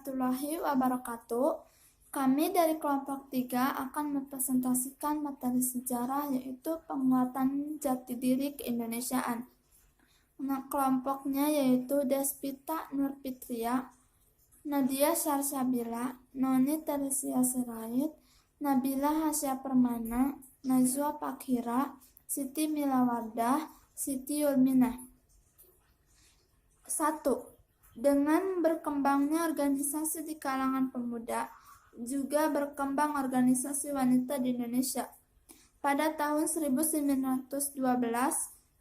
warahmatullahi wabarakatuh. Kami dari kelompok 3 akan mempresentasikan materi sejarah, yaitu penguatan jati diri keindonesiaan. Kelompoknya yaitu Despita Nurfitria, Nadia Sarsabila, Noni Teresia Sirait, Nabila Hasya Permana, Najwa Pakhira, Siti Milawardah, Siti Yulminah. 1. Dengan berkembangnya organisasi di kalangan pemuda, juga berkembang organisasi wanita di Indonesia. Pada tahun 1912,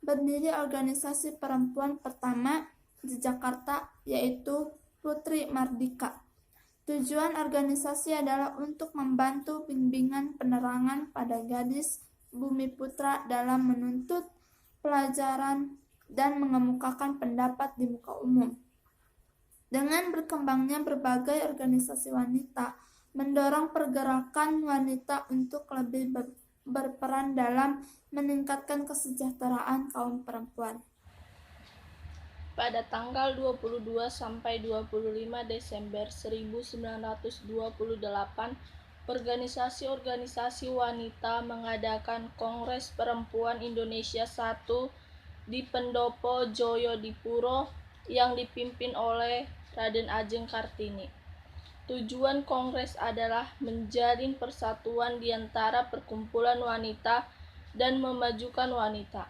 berdiri organisasi perempuan pertama di Jakarta, yaitu Putri Mardika. Tujuan organisasi adalah untuk membantu bimbingan penerangan pada gadis Bumi Putra dalam menuntut pelajaran dan mengemukakan pendapat di muka umum. Dengan berkembangnya berbagai organisasi wanita, mendorong pergerakan wanita untuk lebih berperan dalam meningkatkan kesejahteraan kaum perempuan. Pada tanggal 22 sampai 25 Desember 1928, organisasi-organisasi wanita mengadakan Kongres Perempuan Indonesia I di Pendopo Joyodipuro yang dipimpin oleh Raden Ajeng Kartini. Tujuan kongres adalah menjalin persatuan di antara perkumpulan wanita dan memajukan wanita.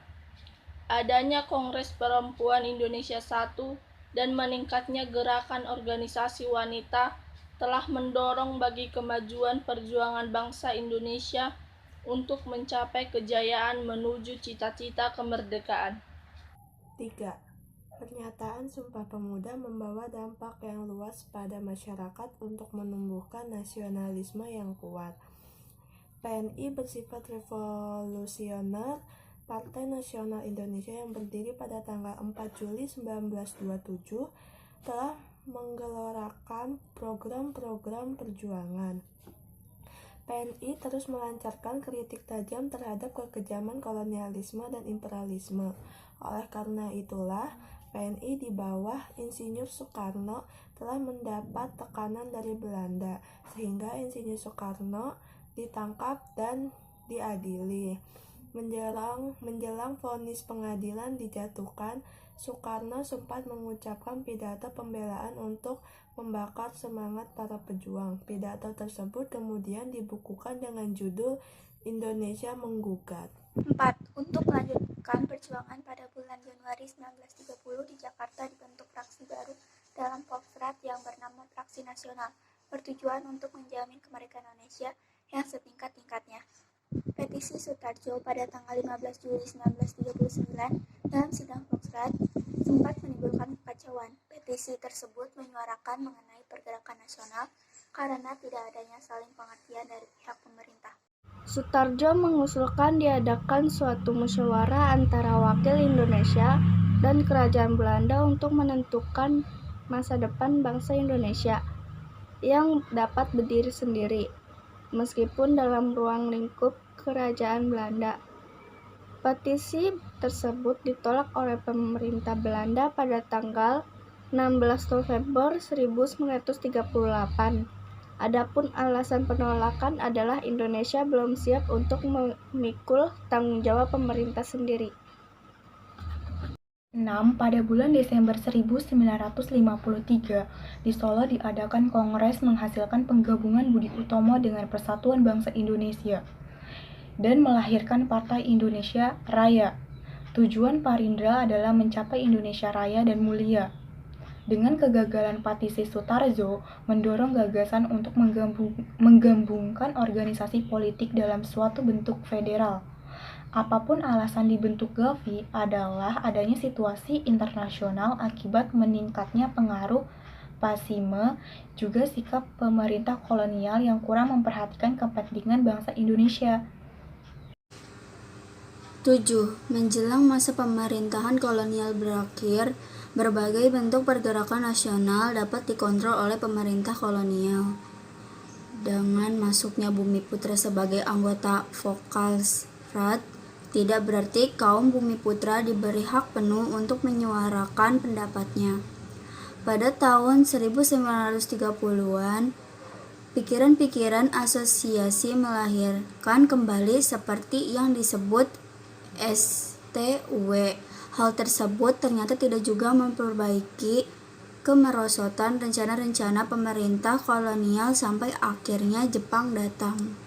Adanya Kongres Perempuan Indonesia I dan meningkatnya gerakan organisasi wanita telah mendorong bagi kemajuan perjuangan bangsa Indonesia untuk mencapai kejayaan menuju cita-cita kemerdekaan. 3. Pernyataan Sumpah Pemuda membawa dampak yang luas pada masyarakat untuk menumbuhkan nasionalisme yang kuat. PNI bersifat revolusioner. Partai Nasional Indonesia yang berdiri pada tanggal 4 Juli 1927 telah menggelorakan program-program perjuangan. PNI terus melancarkan kritik tajam terhadap kekejaman kolonialisme dan imperialisme. Oleh karena itulah, PNI di bawah Insinyur Soekarno telah mendapat tekanan dari Belanda, sehingga Insinyur Soekarno ditangkap dan diadili. Menjelang vonis pengadilan dijatuhkan, Soekarno sempat mengucapkan pidato pembelaan untuk membakar semangat para pejuang. Pidato tersebut kemudian dibukukan dengan judul Indonesia Menggugat. 4. Untuk melanjutkan perjuangan pada bulan Januari 1930 di Jakarta dibentuk fraksi baru dalam Popsrat yang bernama Fraksi Nasional, bertujuan untuk menjamin kemerdekaan Indonesia yang setingkat-tingkatnya. Petisi Sutarjo pada tanggal 15 Juli 1939 dalam sidang Popsrat sempat menimbulkan kekacauan. Petisi tersebut menyuarakan mengenai pergerakan nasional karena tidak adanya saling pengertian dari pihak pemerintah. Sutarjo mengusulkan diadakan suatu musyawarah antara wakil Indonesia dan kerajaan Belanda untuk menentukan masa depan bangsa Indonesia yang dapat berdiri sendiri, meskipun dalam ruang lingkup kerajaan Belanda. Petisi tersebut ditolak oleh pemerintah Belanda pada tanggal 16 November 1938. Adapun alasan penolakan adalah Indonesia belum siap untuk memikul tanggung jawab pemerintah sendiri. 6. Pada bulan Desember 1953, di Solo diadakan Kongres menghasilkan penggabungan Budi Utomo dengan Persatuan Bangsa Indonesia dan melahirkan Partai Indonesia Raya. Tujuan Parindra adalah mencapai Indonesia Raya dan mulia. Dengan kegagalan Petisi Sutarjo mendorong gagasan untuk menggabungkan organisasi politik dalam suatu bentuk federal. Apapun alasan dibentuk GAVI adalah adanya situasi internasional akibat meningkatnya pengaruh fasisme, juga sikap pemerintah kolonial yang kurang memperhatikan kepentingan bangsa Indonesia. 7. Menjelang masa pemerintahan kolonial berakhir, berbagai bentuk pergerakan nasional dapat dikontrol oleh pemerintah kolonial. Dengan masuknya Bumi Putra sebagai anggota Popsrat, tidak berarti kaum Bumi Putra diberi hak penuh untuk menyuarakan pendapatnya. Pada tahun 1930-an, pikiran-pikiran asosiasi melahirkan kembali seperti yang disebut STW. Hal tersebut ternyata tidak juga memperbaiki kemerosotan rencana-rencana pemerintah kolonial sampai akhirnya Jepang datang.